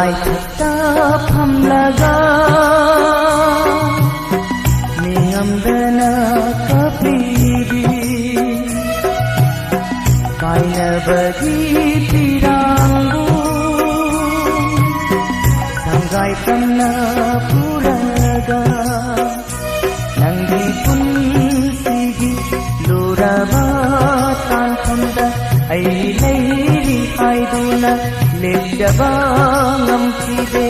lai thakta phamlaga ningamdana kapibi kainabagi tiranggu sanggai tamna puraga nanggi pun sigi lurabatan khamda ai leiri aiduna lepjaba ngamkide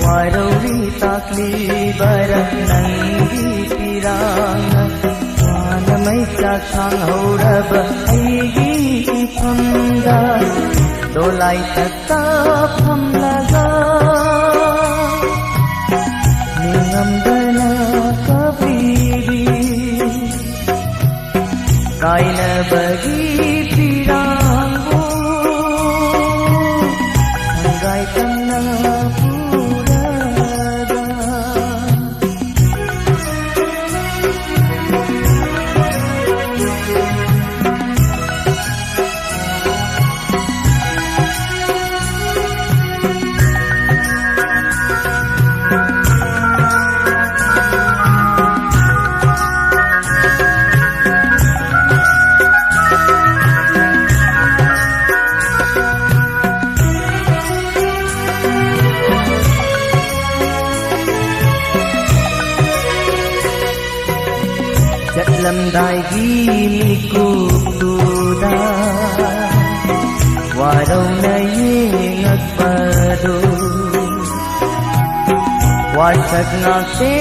warauri takli barak nangi tiranga wanamai chakhang hauraba aigi phamda dolai takta phamlaga ningamdana kapibi kaina bagi tiranggu sanggai tamna puraga Lamdai gini kutuda warau na yengak padu warsak nakse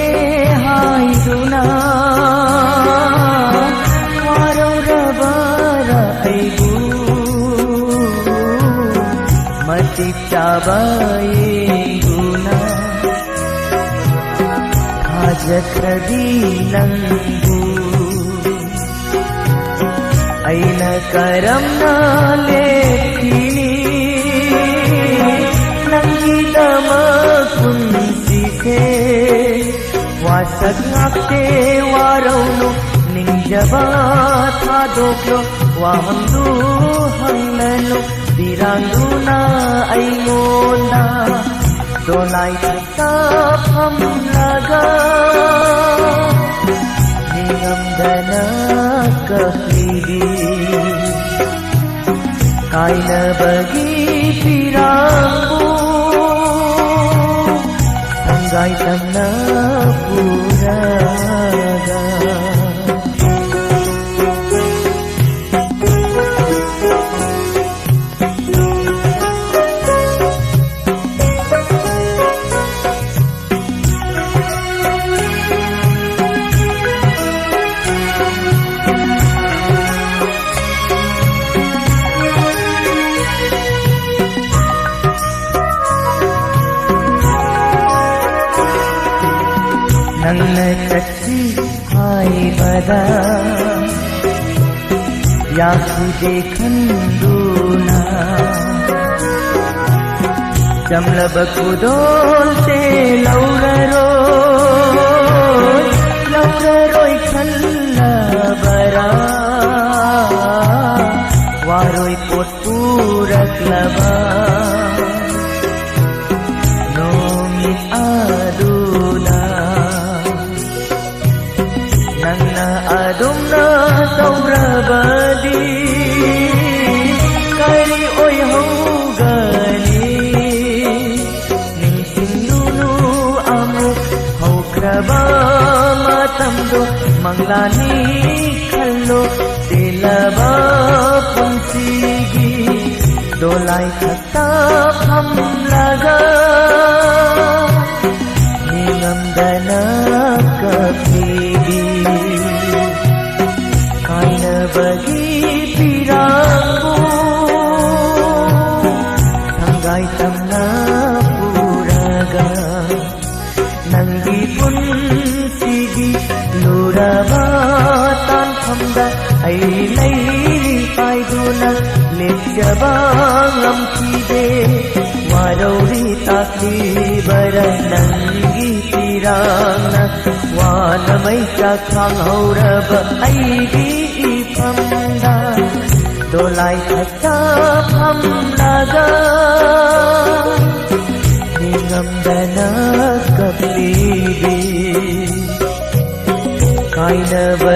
hai duna warau rabara aibu matik cabai guna hajat radinanggu aina karamna lekini nangi dama kunsike wasak ngakte warauno ningjaba thadoklo wahamdu hangnano diranduna aingona dolai thakta phamlaga ningamdana kapibi kaina bagi tiranggu sanggai tamna puraga nangna kachi hai bada yaku dekhan duna jamlab kudol te lauraroi khalla bara waroi pot purak laba nomi aduna nangna adumna saurabadi kari oi haugani ningsindunu amu haukraba matamdo manglani khallo delaba punsigi dolai thakta phamlaga ningamdana kapibi kaina bagi tiranggu sanggai tamna puraga nanggi pun sigi lurabatan khamda ai leiri aiduna lepjaba ngamkide warauri takli barak nangi tirangna wanamai chakhang hauraba aigi phamda dolai thakta phamlaga ಮಾನವ